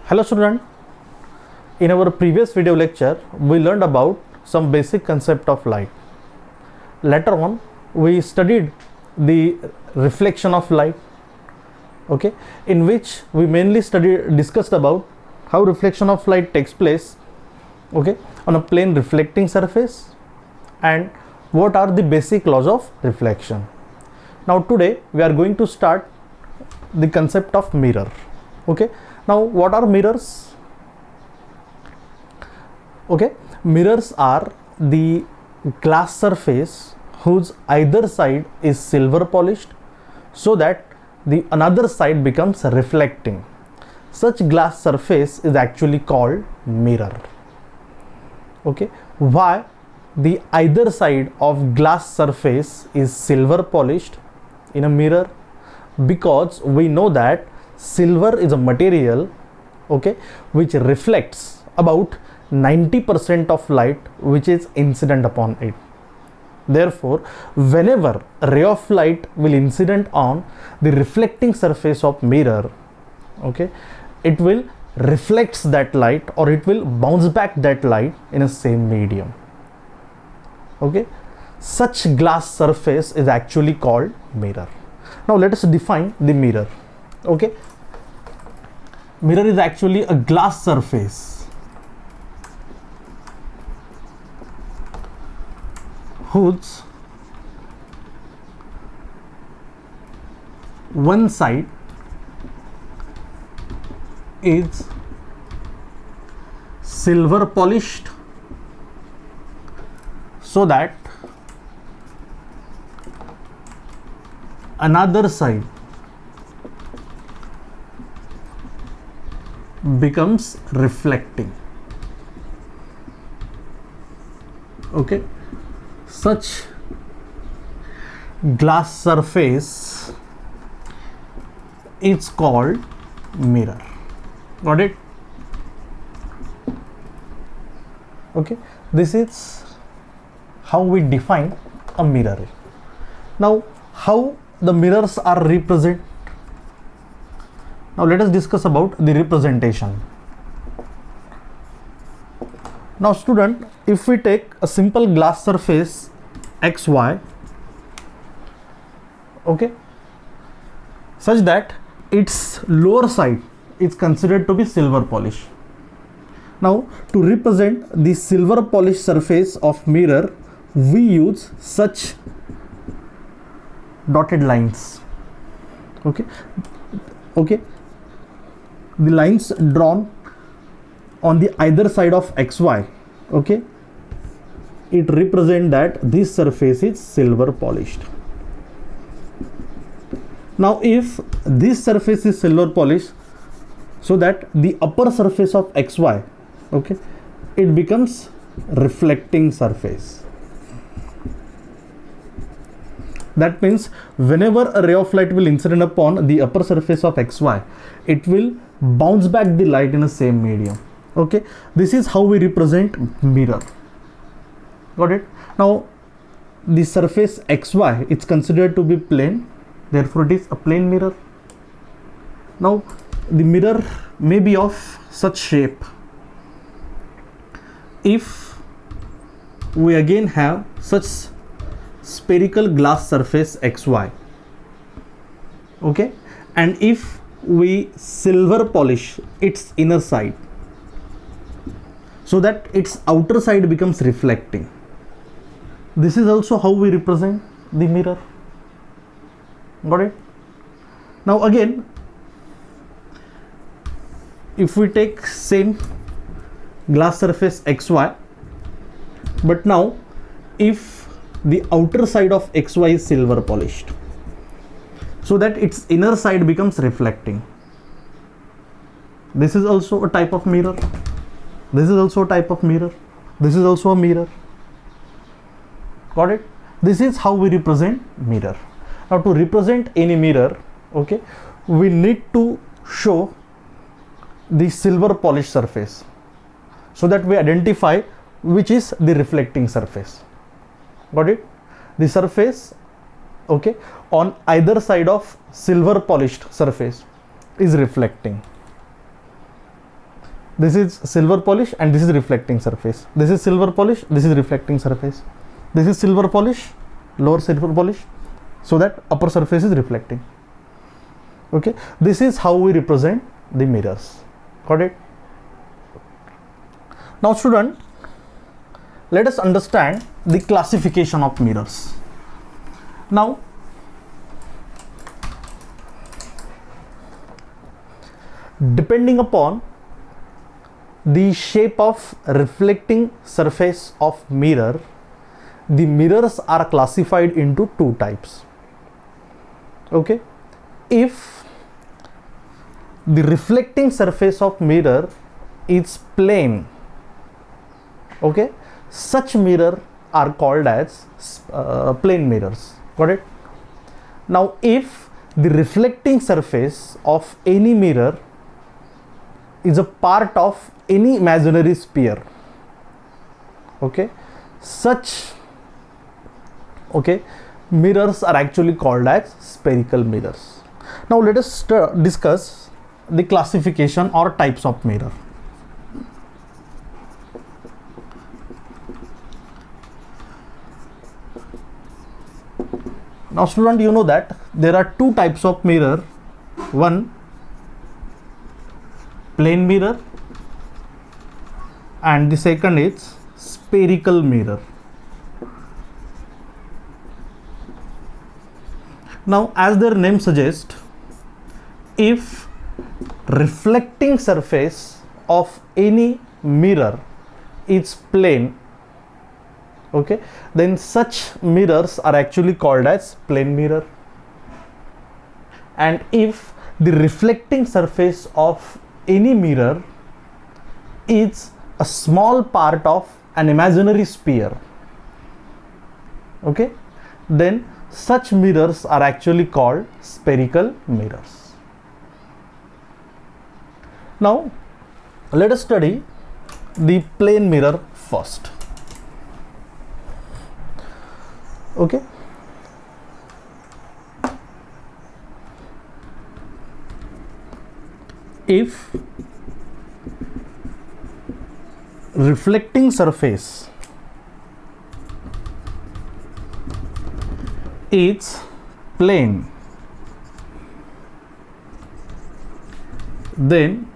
Hello student, in our previous video lecture we learned about some basic concept of light. Later on we studied the reflection of light, okay, in which we mainly discussed about how reflection of light takes place, okay, on a plane reflecting surface and what are the basic laws of reflection. Now today we are going to start the concept of mirror. Okay, now what are mirrors? Okay, mirrors are the glass surface whose either side is silver polished so that the another side becomes reflecting. Such glass surface is actually called mirror. Okay, why the either side of glass surface is silver polished in a mirror? Because we know that silver is a material, okay, which reflects about 90% of light which is incident upon it. Therefore, whenever a ray of light will incident on the reflecting surface of mirror, okay, it will reflects that light or it will bounce back that light in a same medium. Okay, such glass surface is actually called mirror. Now let us define the mirror. Okay, mirror is actually a glass surface whose one side is silver polished so that another side becomes reflecting. Okay, such glass surface is called mirror. Got it? Okay, this is how we define a mirror. Now how the mirrors are represented? Now let us discuss about the representation. Now student, if we take a simple glass surface XY, okay, such that its lower side is considered to be silver polish. Now to represent the silver polish surface of mirror, we use such dotted lines. Okay, the lines drawn on the either side of XY, okay, it represent that this surface is silver polished. Now if this surface is silver polished, so that the upper surface of XY, okay, it becomes reflecting surface. That means whenever a ray of light will incident upon the upper surface of XY, it will bounce back the light in the same medium. Okay, this is how we represent mirror. Got it? Now the surface XY is considered to be plane, therefore it is a plane mirror. Now the mirror may be of such shape. If we again have such spherical glass surface XY, okay, and if we silver polish its inner side so that its outer side becomes reflecting, this is also how we represent the mirror. Got it? Now again, if we take same glass surface XY, but now if the outer side of XY is silver polished so that its inner side becomes reflecting, this is also a type of mirror. This is also a type of mirror. This is also a mirror. Got it? This is how we represent mirror. Now to represent any mirror, okay, we need to show the silver polished surface so that we identify which is the reflecting surface. Got it? The surface, okay, on either side of silver polished surface is reflecting. This is silver polish and this is reflecting surface. This is silver polish, this is reflecting surface. This is silver polish, lower silver polish, so that upper surface is reflecting. Okay, this is how we represent the mirrors. Got it? Now student, let us understand the classification of mirrors. Now depending upon the shape of reflecting surface of mirror, the mirrors are classified into two types. Okay, if the reflecting surface of mirror is plane, okay, such mirror are called as plane mirrors. Got it? Now if the reflecting surface of any mirror is a part of any imaginary sphere, okay, such, okay, mirrors are actually called as spherical mirrors. Now let us discuss the classification or types of mirror. Now student, you know that there are two types of mirror. One, plane mirror, and the second is spherical mirror. Now as their name suggests, if reflecting surface of any mirror is plane, okay, then such mirrors are actually called as plane mirror. And if the reflecting surface of any mirror is a small part of an imaginary sphere, okay, then such mirrors are actually called spherical mirrors. Now let us study the plane mirror first. Okay, if reflecting surface is plane, then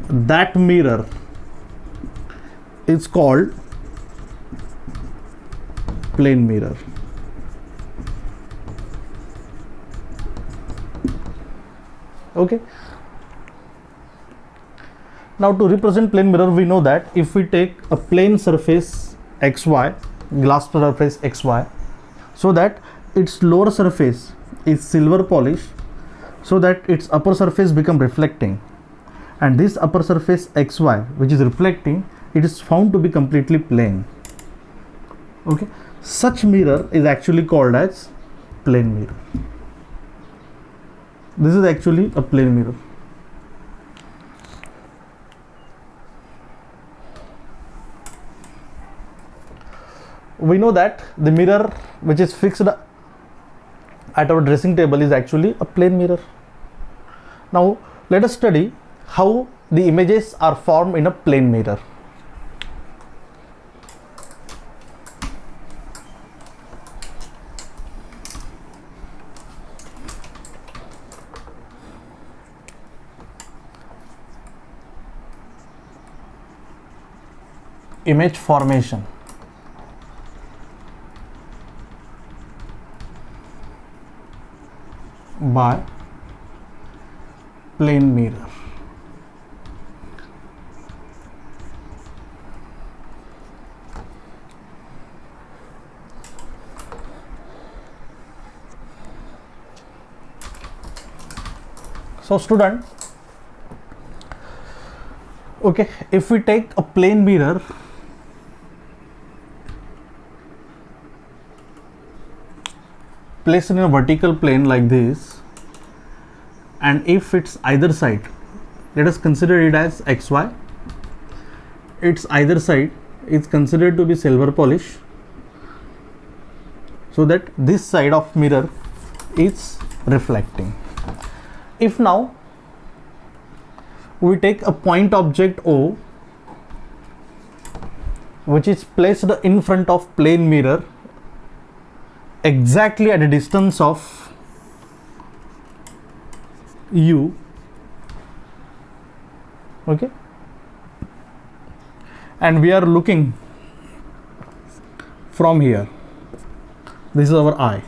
that mirror is called plane mirror. Okay, now to represent plane mirror, we know that if we take a plane surface xy, glass surface xy, so that its lower surface is silver polish, so that its upper surface become reflecting, and this upper surface xy which is reflecting, it is found to be completely plane. Okay, such mirror is actually called as plane mirror. This is actually a plane mirror. We know that the mirror which is fixed at our dressing table is actually a plane mirror. Now let us study how the images are formed in a plane mirror. Image formation. By plane mirror. So student, okay, if we take a plane mirror, placed in a vertical plane like this, and if it's either side, let us consider it as xy, its either side is considered to be silver polish, so that this side of mirror is reflecting. If now we take a point object O which is placed in front of plane mirror exactly at a distance of u, okay, and we are looking from here. This is our eye.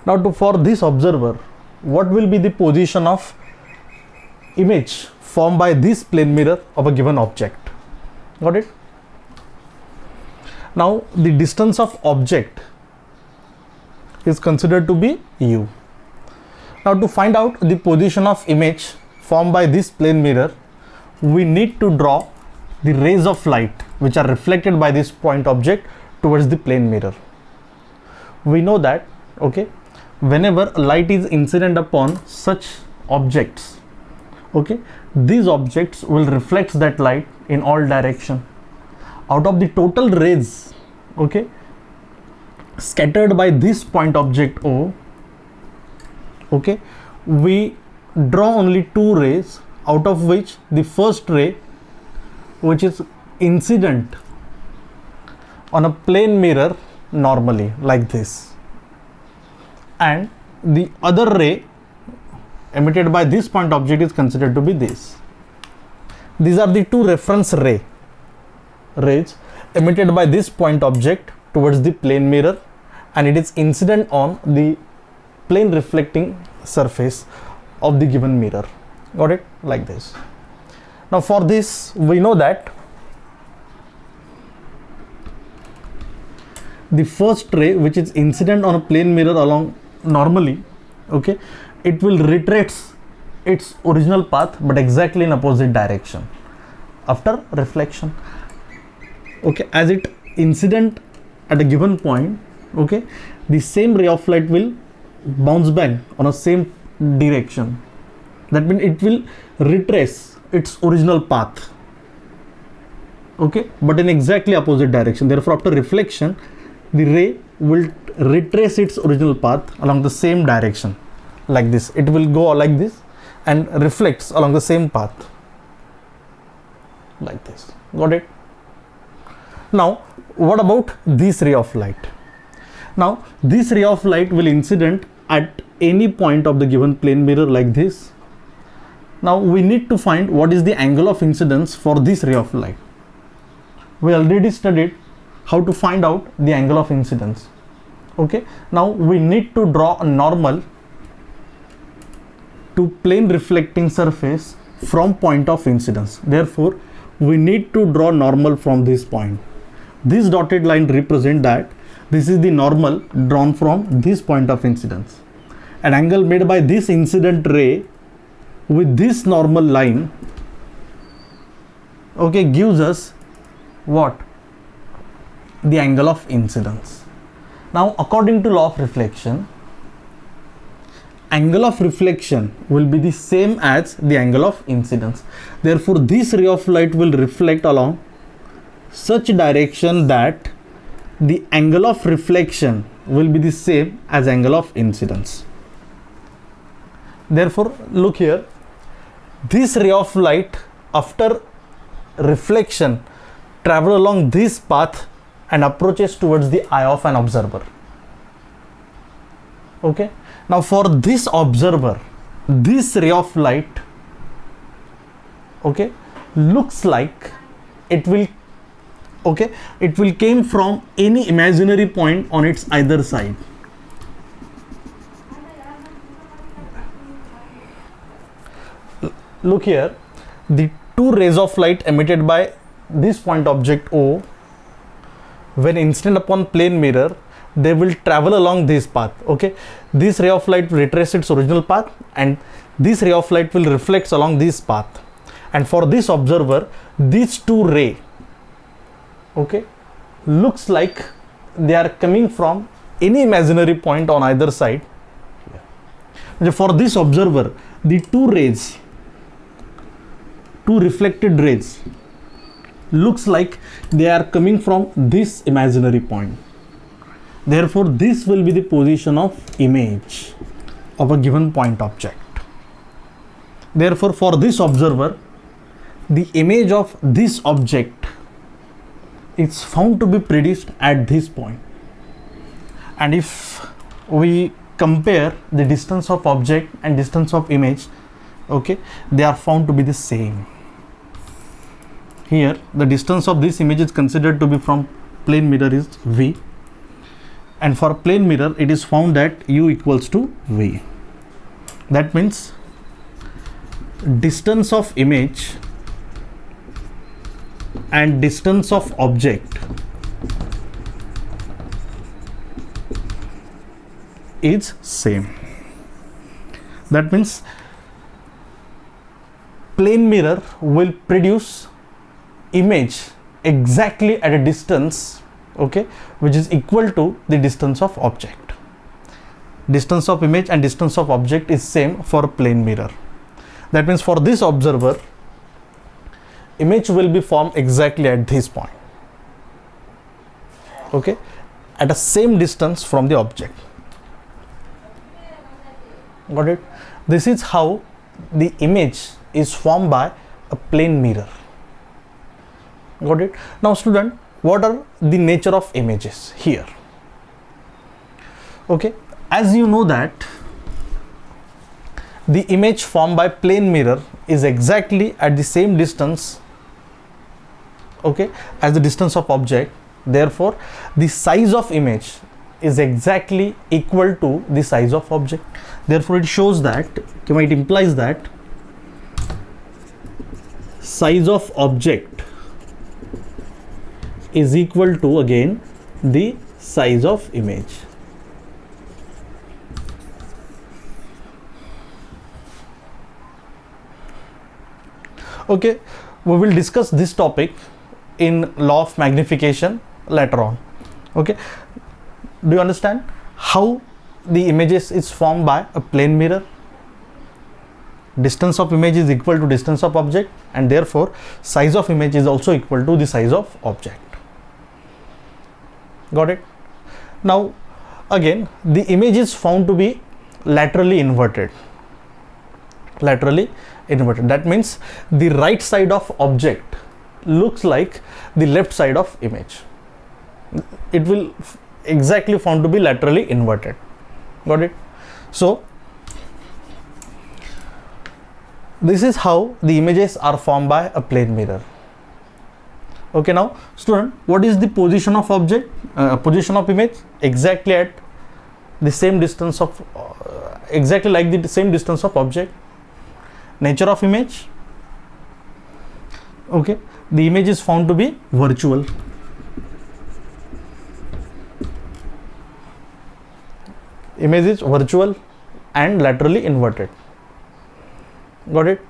Now for this observer, what will be the position of image formed by this plane mirror of a given object? Got it? Now the distance of object is considered to be u. Now to find out the position of image formed by this plane mirror, we need to draw the rays of light which are reflected by this point object towards the plane mirror. We know that, okay, whenever light is incident upon such objects, okay, these objects will reflect that light in all direction. Out of the total rays, okay, scattered by this point object O, okay, we draw only two rays, out of which the first ray, which is incident on a plane mirror normally like this, and the other ray emitted by this point object is considered to be this. These are the two reference rays emitted by this point object towards the plane mirror, and it is incident on the plane reflecting surface of the given mirror. Got it? Like this. Now for this, we know that the first ray, which is incident on a plane mirror along normally, okay, it will retrace its original path but exactly in opposite direction after reflection, okay, as it incident at a given point, okay, the same ray of light will bounce back on a same direction. That means it will retrace its original path, okay, but in exactly opposite direction. Therefore after reflection, the ray will retrace its original path along the same direction like this. It will go like this and reflects along the same path like this. Got it? Now what about this ray of light? Now this ray of light will incident at any point of the given plane mirror like this. Now we need to find what is the angle of incidence for this ray of light. We already studied how to find out the angle of incidence, okay. Now we need to draw a normal to plane reflecting surface from point of incidence. Therefore we need to draw normal from this point. This dotted line represent that this is the normal drawn from this point of incidence. An angle made by this incident ray with this normal line, okay, gives us what? The angle of incidence. Now according to law of reflection, angle of reflection will be the same as the angle of incidence. Therefore this ray of light will reflect along such direction that the angle of reflection will be the same as angle of incidence. Therefore look here, this ray of light after reflection travel along this path and approaches towards the eye of an observer, okay. Now for this observer, this ray of light, okay, looks like it will, okay, it will came from any imaginary point on its either side. Look here, the two rays of light emitted by this point object O, when incident upon plane mirror, they will travel along this path, okay. This ray of light will retrace its original path and this ray of light will reflect along this path. And for this observer, these two rays, okay, looks like they are coming from any imaginary point on either side. For this observer, the two rays, two reflected rays, looks like they are coming from this imaginary point. Therefore this will be the position of image. of a given point object. Therefore, for this observer, the image of this object is found to be produced at this point. And if we compare the distance of object and distance of image, okay, they are found to be the same. Here the distance of this image is considered to be from plane mirror is v, and for plane mirror it is found that u equals to v. That means distance of image and distance of object is same. That means plane mirror will produce image exactly at a distance, okay, which is equal to the distance of object. Distance of image and distance of object is same for plane mirror. That means for this observer, image will be formed exactly at this point, okay, at the same distance from the object. Got it? This is how the image is formed by a plane mirror. Got it? Now student, what are the nature of images here? Okay, as you know that the image formed by plane mirror is exactly at the same distance, okay, as the distance of object. Therefore the size of image is exactly equal to the size of object. Therefore it shows that, it implies that size of object is equal to again the size of image. Okay, we will discuss this topic in law of magnification later on. Okay, do you understand how the images is formed by a plane mirror? Distance of image is equal to distance of object, and therefore size of image is also equal to the size of object. Got it? Now again, the image is found to be laterally inverted. Laterally inverted. That means the right side of object looks like the left side of image. It will exactly found to be laterally inverted. Got it? So this is how the images are formed by a plane mirror. Okay, now student, what is the position of object, position of image? Exactly at the same distance of, exactly like the same distance of object. Nature of image, okay, the image is found to be virtual. Image is virtual and laterally inverted. Got it?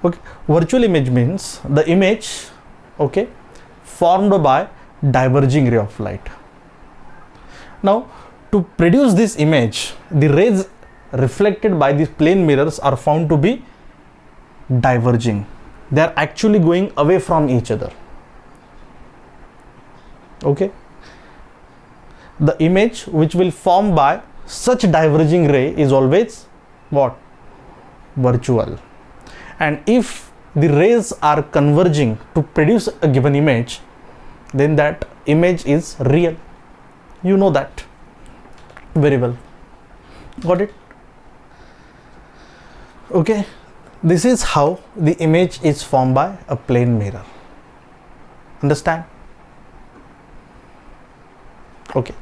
Okay, virtual image means the image, okay, formed by diverging ray of light. Now to produce this image, the rays reflected by these plane mirrors are found to be diverging. They are actually going away from each other. Okay, the image which will form by such diverging ray is always what? Virtual. And if the rays are converging to produce a given image, then that image is real. You know that very well. Got it? Okay, this is how the image is formed by a plane mirror. Understand? Okay.